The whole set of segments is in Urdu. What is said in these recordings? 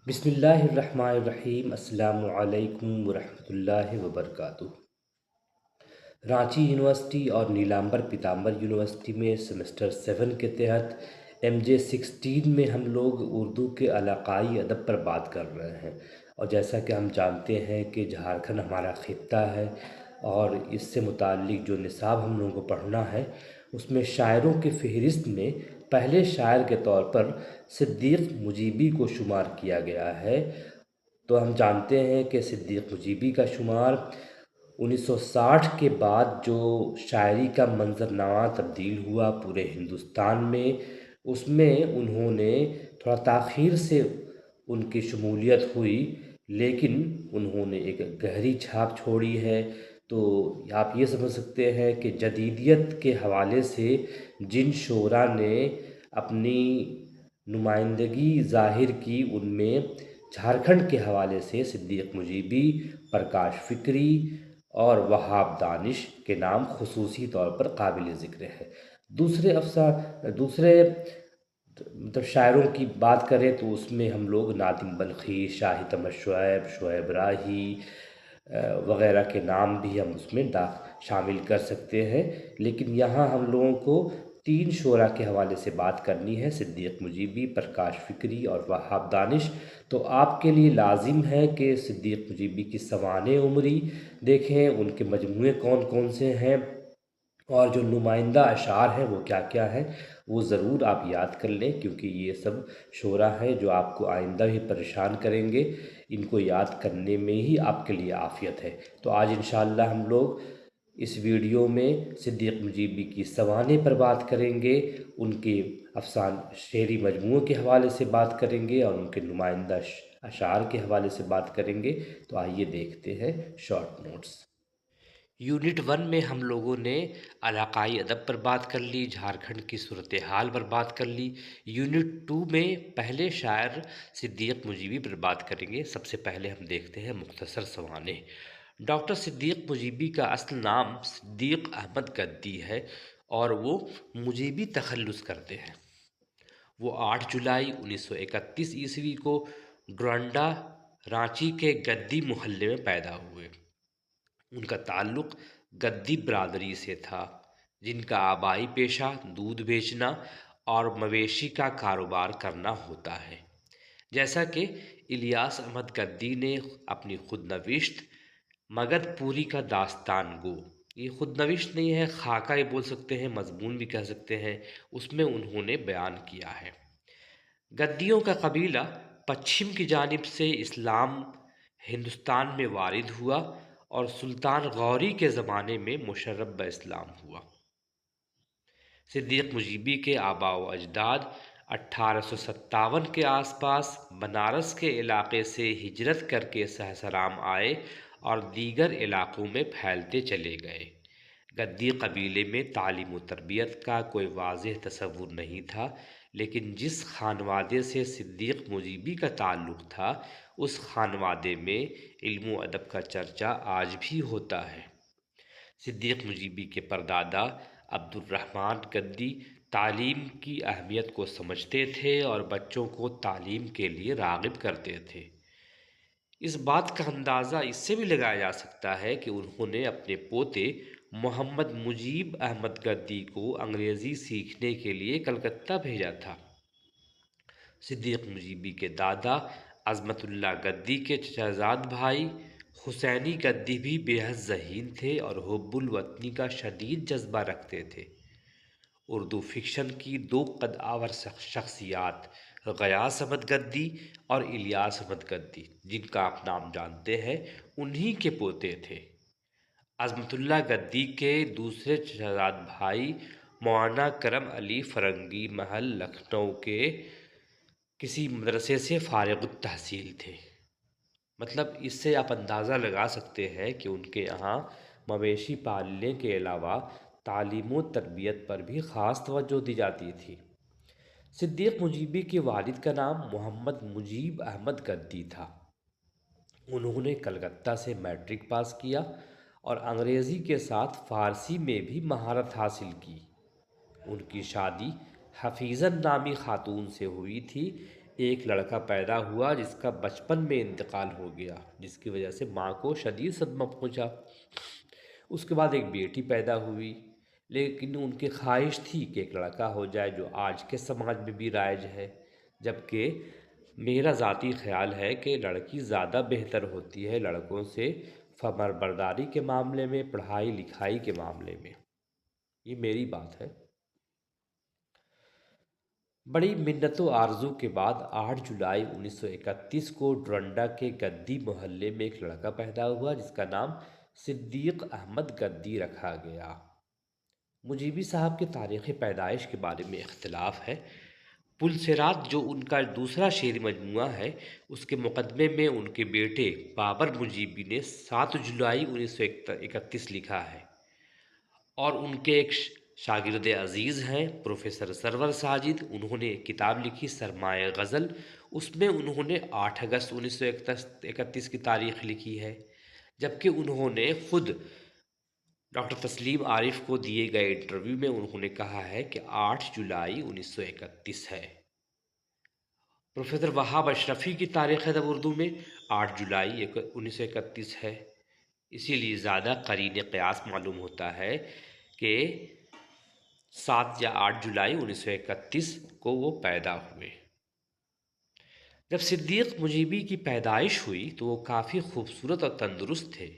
بسم اللہ الرحمن الرحیم۔ السلام علیکم ورحمۃ اللہ وبرکاتہ۔ رانچی یونیورسٹی اور نیلامبر پیتامبر یونیورسٹی میں سیمسٹر 7 کے تحت MJ 16 میں ہم لوگ اردو کے علاقائی ادب پر بات کر رہے ہیں، اور جیسا کہ ہم جانتے ہیں کہ جھارکھنڈ ہمارا خطہ ہے، اور اس سے متعلق جو نصاب ہم لوگوں کو پڑھنا ہے اس میں شاعروں کی فہرست میں پہلے شاعر کے طور پر صدیق مجیبی کو شمار کیا گیا ہے۔ تو ہم جانتے ہیں کہ صدیق مجیبی کا شمار 1960 کے بعد جو شاعری کا منظرنامہ تبدیل ہوا پورے ہندوستان میں، اس میں انہوں نے تھوڑا تاخیر سے ان کی شمولیت ہوئی، لیکن انہوں نے ایک گہری چھاپ چھوڑی ہے۔ تو آپ یہ سمجھ سکتے ہیں کہ جدیدیت کے حوالے سے جن شعراء نے اپنی نمائندگی ظاہر کی، ان میں جھارکھنڈ کے حوالے سے صدیق مجیبی، پرکاش فکری اور وہاب دانش کے نام خصوصی طور پر قابل ذکر ہے۔ دوسرے مطلب شاعروں کی بات کریں تو اس میں ہم لوگ نادم بلخی، شاہد احمد شعیب، شعیب راہی وغیرہ کے نام بھی ہم اس میں شامل کر سکتے ہیں، لیکن یہاں ہم لوگوں کو 3 شعراء کے حوالے سے بات کرنی ہے: صدیق مجیبی، پرکاش فکری اور وہاب دانش۔ تو آپ کے لیے لازم ہے کہ صدیق مجیبی کی سوانح عمری دیکھیں، ان کے مجموعے کون کون سے ہیں، اور جو نمائندہ اشعار ہیں وہ کیا کیا ہیں، وہ ضرور آپ یاد کر لیں، کیونکہ یہ سب شعراء ہیں جو آپ کو آئندہ بھی پریشان کریں گے۔ ان کو یاد کرنے میں ہی آپ کے لیے عافیت ہے۔ تو آج انشاءاللہ ہم لوگ اس ویڈیو میں صدیق مجیبی کی سوانح پر بات کریں گے، ان کے شعری مجموعے کے حوالے سے بات کریں گے، اور ان کے نمائندہ اشعار کے حوالے سے بات کریں گے۔ تو آئیے دیکھتے ہیں شارٹ نوٹس۔ یونٹ 1 میں ہم لوگوں نے علاقائی ادب پر بات کر لی، جھارکھنڈ کی صورتحال پر بات کر لی۔ یونٹ 2 میں پہلے شاعر صدیق مجیبی پر بات کریں گے۔ سب سے پہلے ہم دیکھتے ہیں مختصر سوانح۔ ڈاکٹر صدیق مجیبی کا اصل نام صدیق احمد گدی ہے، اور وہ مجیبی تخلص کرتے ہیں۔ وہ 8 جولائی 1931 عیسوی کو ڈونڈا، رانچی کے گدی محلے میں پیدا ہوئے۔ ان کا تعلق گدی برادری سے تھا، جن کا آبائی پیشہ دودھ بیچنا اور مویشی کا کاروبار کرنا ہوتا ہے۔ جیسا کہ الیاس احمد گدی نے اپنی خود نوشت مگدھ پوری کا داستان گو، یہ خود نوشت نہیں ہے، خاکہ یہ بول سکتے ہیں، مضمون بھی کہہ سکتے ہیں، اس میں انہوں نے بیان کیا ہے۔ گدیوں کا قبیلہ پچھم کی جانب سے اسلام ہندوستان میں وارد ہوا، اور سلطان غوری کے زمانے میں مشرف اسلام ہوا۔ صدیق مجیبی کے آباء و اجداد 1857 کے آس پاس بنارس کے علاقے سے ہجرت کر کے سہسرام آئے اور دیگر علاقوں میں پھیلتے چلے گئے۔ گدی قبیلے میں تعلیم و تربیت کا کوئی واضح تصور نہیں تھا، لیکن جس خانوادے سے صدیق مجیبی کا تعلق تھا، اس خانوادے میں علم و ادب کا چرچا آج بھی ہوتا ہے۔ صدیق مجیبی کے پردادا عبد الرحمن گدی تعلیم کی اہمیت کو سمجھتے تھے اور بچوں کو تعلیم کے لیے راغب کرتے تھے۔ اس بات کا اندازہ اس سے بھی لگایا جا سکتا ہے کہ انہوں نے اپنے پوتے محمد مجیب احمد گدی کو انگریزی سیکھنے کے لیے کلکتہ بھیجا تھا۔ صدیق مجیبی کے دادا عظمت اللہ گدی کے چچا زاد بھائی حسینی گدی بھی بے حد ذہین تھے اور حب الوطنی کا شدید جذبہ رکھتے تھے۔ اردو فکشن کی 2 قد آور شخصیات غیاث احمد گدی اور الیاس احمد گدی، جن کا آپ نام جانتے ہیں، انہی کے پوتے تھے۔ عظمت اللہ گدی کے دوسرے چچا زاد بھائی مولانا کرم علی فرنگی محل لکھنؤ کے کسی مدرسے سے فارغ التحصیل تھے۔ مطلب اس سے آپ اندازہ لگا سکتے ہیں کہ ان کے یہاں مویشی پالنے کے علاوہ تعلیم و تربیت پر بھی خاص توجہ دی جاتی تھی۔ صدیق مجیبی کے والد کا نام محمد مجیب احمد گدی تھا۔ انہوں نے کلکتہ سے میٹرک پاس کیا اور انگریزی کے ساتھ فارسی میں بھی مہارت حاصل کی۔ ان کی شادی حفیظن نامی خاتون سے ہوئی تھی۔ ایک لڑکا پیدا ہوا جس کا بچپن میں انتقال ہو گیا، جس کی وجہ سے ماں کو شدید صدمہ پہنچا۔ اس کے بعد ایک بیٹی پیدا ہوئی، لیکن ان کی خواہش تھی کہ ایک لڑکا ہو جائے، جو آج کے سماج میں بھی رائج ہے، جبکہ میرا ذاتی خیال ہے کہ لڑکی زیادہ بہتر ہوتی ہے لڑکوں سے فرمان برداری کے معاملے میں، پڑھائی لکھائی کے معاملے میں۔ یہ میری بات ہے۔ بڑی منت و آرزو کے بعد 8 جولائی 1931 کو ڈرنڈا کے گدی محلے میں ایک لڑکا پیدا ہوا جس کا نام صدیق احمد گدی رکھا گیا۔ مجیبی صاحب کے تاریخ پیدائش کے بارے میں اختلاف ہے۔ پلسرات جو ان کا دوسرا شعری مجموعہ ہے، اس کے مقدمے میں ان کے بیٹے بابر مجیبی نے 7 جولائی 1931 لکھا ہے، اور ان کے ایک شاگرد عزیز ہیں پروفیسر سرور ساجد، انہوں نے ایک کتاب لکھی سرمایہ غزل، اس میں انہوں نے 8 اگست 1931 کی تاریخ لکھی ہے، جبکہ انہوں نے خود ڈاکٹر تسلیم عارف کو دیے گئے انٹرویو میں انہوں نے کہا ہے کہ 8 جولائی 1931 ہے۔ پروفیسر وہاب اشرفی کی تاریخ ادب اردو میں 8 جولائی 1931 ہے۔ اسی لیے زیادہ قرین قیاس معلوم ہوتا ہے کہ 7 یا 8 جولائی 1931 کو وہ پیدا ہوئے۔ جب صدیق مجیبی کی پیدائش ہوئی تو وہ کافی خوبصورت اور تندرست تھے۔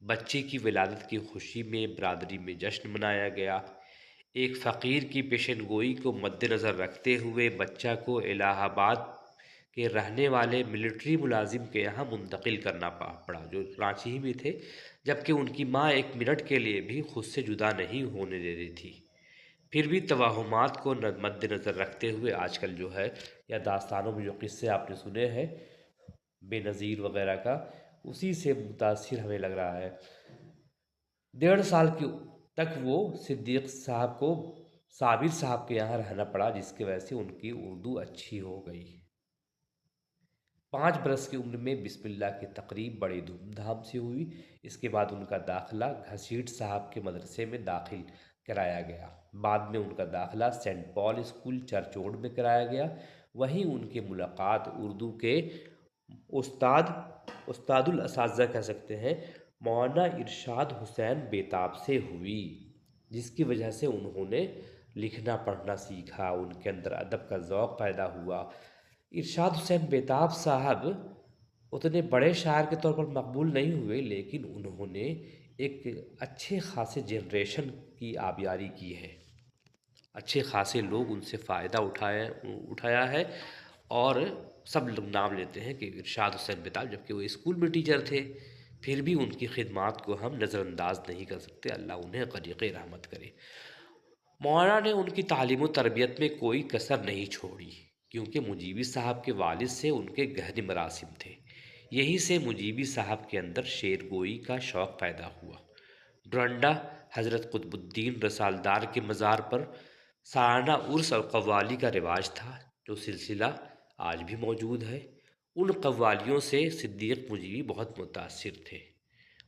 بچے کی ولادت کی خوشی میں برادری میں جشن منایا گیا۔ ایک فقیر کی پیشن گوئی کو مد نظر رکھتے ہوئے بچہ کو الہ آباد کے رہنے والے ملٹری ملازم کے یہاں منتقل کرنا پڑا، جو رانچی ہی میں تھے، جبکہ ان کی ماں ایک منٹ کے لیے بھی خود سے جدا نہیں ہونے دے رہی تھی۔ پھر بھی توہمات کو مد نظر رکھتے ہوئے آج کل جو ہے، یا داستانوں میں جو قصے آپ نے سنے ہیں بے نظیر وغیرہ کا، اسی سے متاثر ہمیں لگ رہا ہے۔ 1.5 سال تک وہ صدیق صاحب کو صابر صاحب کے یہاں رہنا پڑا، جس کی وجہ سے ان کی اردو اچھی ہو گئی۔ 5 برس کی عمر میں بسم اللہ کی تقریب بڑی دھوم دھام سے ہوئی۔ اس کے بعد ان کا داخلہ گھسیٹ صاحب کے مدرسے میں داخل کرایا گیا۔ بعد میں ان کا داخلہ سینٹ پال اسکول چرچوڑ میں کرایا گیا۔ وہیں ان کی ملاقات اردو کے استاد الاساتذہ کہہ سکتے ہیں مولانا ارشاد حسین بیتاب سے ہوئی، جس کی وجہ سے انہوں نے لکھنا پڑھنا سیکھا، ان کے اندر ادب کا ذوق پیدا ہوا۔ ارشاد حسین بیتاب صاحب اتنے بڑے شاعر کے طور پر مقبول نہیں ہوئے، لیکن انہوں نے ایک اچھے خاصے جنریشن کی آبیاری کی ہے۔ اچھے خاصے لوگ ان سے فائدہ اٹھایا ہے، اور سب لوگ نام لیتے ہیں کہ ارشاد حسین بیتاب، جبکہ وہ اسکول میں ٹیچر تھے، پھر بھی ان کی خدمات کو ہم نظر انداز نہیں کر سکتے۔ اللہ انہیں غریق رحمت کرے۔ مولانا نے ان کی تعلیم و تربیت میں کوئی کسر نہیں چھوڑی، کیونکہ مجیبی صاحب کے والد سے ان کے گہرے مراسم تھے۔ یہیں سے مجیبی صاحب کے اندر شعر گوئی کا شوق پیدا ہوا۔ ڈرنڈا حضرت قطب الدین رسالدار کے مزار پر سالانہ عرس اور قوالی کا رواج تھا، جو سلسلہ آج بھی موجود ہے۔ ان قوالیوں سے صدیق مجیبی بہت متاثر تھے۔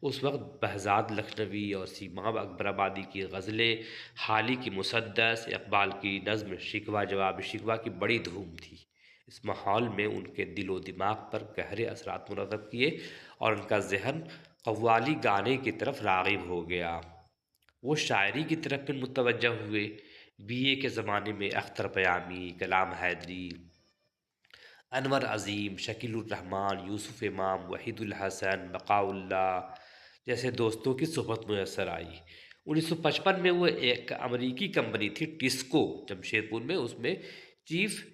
اس وقت بہزاد لکھنوی اور سیماب اکبر آبادی کی غزلیں، حالی کی مسدس، اقبال کی نظم شکوہ جواب شکوہ کی بڑی دھوم تھی۔ اس ماحول میں ان کے دل و دماغ پر گہرے اثرات مرتب کیے، اور ان کا ذہن قوالی گانے کی طرف راغب ہو گیا۔ وہ شاعری کی طرف بھی متوجہ ہوئے۔ BA کے زمانے میں اختر پیامی، کلام حیدری، انور عظیم، شکیل الرحمن، یوسف امام، وحید الحسن، بقاء اللہ جیسے دوستوں کی صحبت میسر آئی۔ 1955 میں وہ ایک امریکی کمپنی تھی ٹسکو جمشید پور میں، اس میں چیف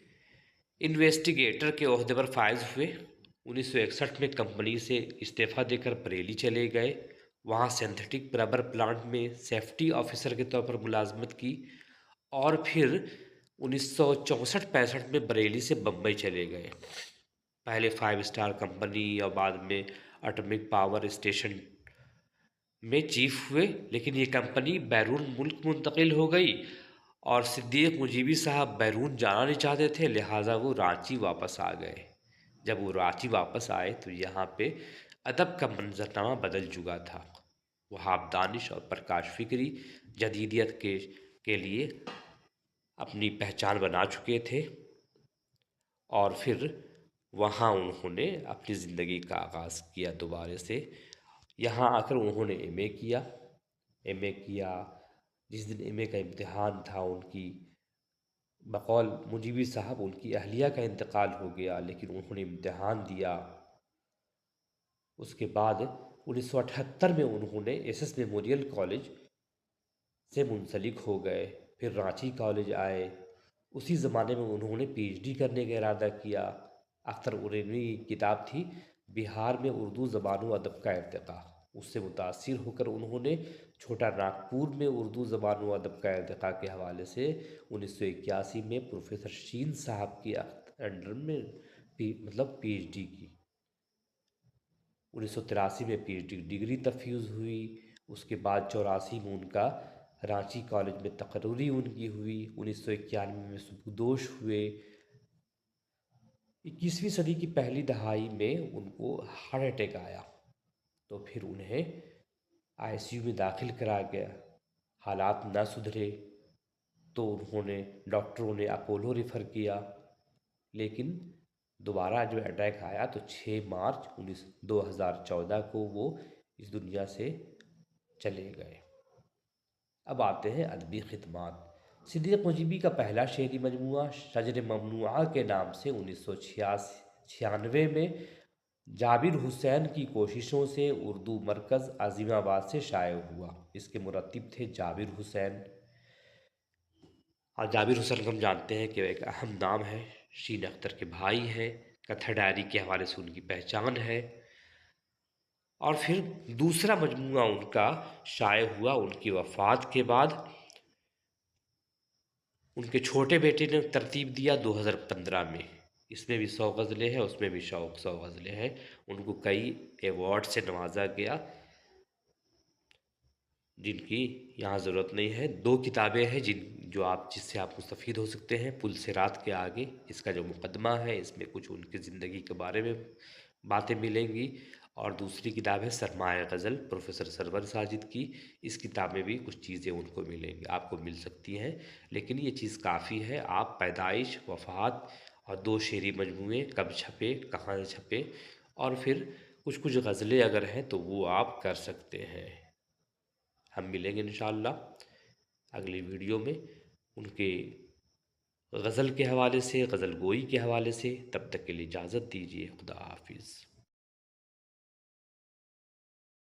انویسٹیگیٹر کے عہدے پر فائز ہوئے۔ 1961 میں کمپنی سے استعفیٰ دے کر بریلی چلے گئے، وہاں سینتھیٹک ربر پلانٹ میں سیفٹی آفیسر کے طور پر ملازمت کی، اور پھر 1964-65 میں بریلی سے بمبئی چلے گئے۔ پہلے 5 اسٹار کمپنی اور بعد میں اٹامک پاور اسٹیشن میں چیف ہوئے، لیکن یہ کمپنی بیرون ملک منتقل ہو گئی، اور صدیق مجیبی صاحب بیرون جانا نہیں چاہتے تھے، لہٰذا وہ رانچی واپس آ گئے۔ جب وہ رانچی واپس آئے تو یہاں پہ ادب کا منظرنامہ بدل چکا تھا۔ وہاب دانش اور پرکاش فکری جدیدیت کے لیے اپنی پہچان بنا چکے تھے۔ اور پھر وہاں انہوں نے اپنی زندگی کا آغاز کیا دوبارے سے۔ یہاں آ کر انہوں نے ایم اے کیا۔ جس دن ایم اے کا امتحان تھا، ان کی بقول مجیبی صاحب ان کی اہلیہ کا انتقال ہو گیا، لیکن انہوں نے امتحان دیا۔ اس کے بعد 1978 میں انہوں نے ایس ایس میموریل کالج سے منسلک ہو گئے، پھر رانچی کالج آئے۔ اسی زمانے میں انہوں نے پی ایچ ڈی کرنے کا ارادہ کیا۔ اختر اورینوی کی کتاب تھی بہار میں اردو زبان و ادب کا ارتقاء، اس سے متاثر ہو کر انہوں نے چھوٹا ناگپور میں اردو زبان و ادب کا ارتقاء کے حوالے سے 1981 میں پروفیسر شین صاحب کی انڈر میں پی ایچ ڈی کی۔ 1983 میں پی ایچ ڈی ڈگری تفویض ہوئی۔ اس کے بعد 84 میں ان کا رانچی کالج میں تقرری ان کی ہوئی۔ 1991 میں سبکدوش ہوئے۔ 21ویں صدی کی پہلی دہائی میں ان کو ہارٹ اٹیک آیا، تو پھر انہیں آئی سی یو میں داخل کرا گیا۔ حالات نہ سدھرے تو انہوں نے ڈاکٹروں نے اپولو ریفر کیا، لیکن دوبارہ جو اٹیک آیا تو 6 مارچ 2014 کو وہ اس دنیا سے چلے گئے۔ اب آتے ہیں ادبی خدمات۔ صدیق مجیبی کا پہلا شعری مجموعہ شجر ممنوعہ کے نام سے 1996 میں جابر حسین کی کوششوں سے اردو مرکز عظیم آباد سے شائع ہوا۔ اس کے مرتب تھے جابر حسین، اور جابر حسین کو ہم جانتے ہیں کہ ایک اہم نام ہے، شین اختر کے بھائی ہیں، کتھا ڈائری کے حوالے سے ان کی پہچان ہے۔ اور پھر دوسرا مجموعہ ان کا شائع ہوا ان کی وفات کے بعد۔ ان کے چھوٹے بیٹے نے ترتیب دیا 2015 میں۔ اس میں بھی 100 غزلیں ہیں، اس میں بھی 100 غزلیں ہیں۔ ان کو کئی ایوارڈ سے نوازا گیا، جن کی یہاں ضرورت نہیں ہے۔ 2 کتابیں ہیں جس سے آپ مستفید ہو سکتے ہیں۔ پل صراط کے آگے، اس کا جو مقدمہ ہے، اس میں کچھ ان کی زندگی کے بارے میں باتیں ملیں گی، اور دوسری کتاب ہے سرمایہ غزل پروفیسر سرور ساجد کی۔ اس کتاب میں بھی کچھ چیزیں ان کو ملیں گی، آپ کو مل سکتی ہیں، لیکن یہ چیز کافی ہے۔ آپ پیدائش، وفات اور 2 شعری مجموعے کب چھپے، کہاں چھپے، اور پھر کچھ غزلیں اگر ہیں تو وہ آپ کر سکتے ہیں۔ ہم ملیں گے انشاءاللہ اگلی ویڈیو میں ان کے غزل کے حوالے سے، غزل گوئی کے حوالے سے۔ تب تک کے لیے اجازت دیجیے، خدا حافظ۔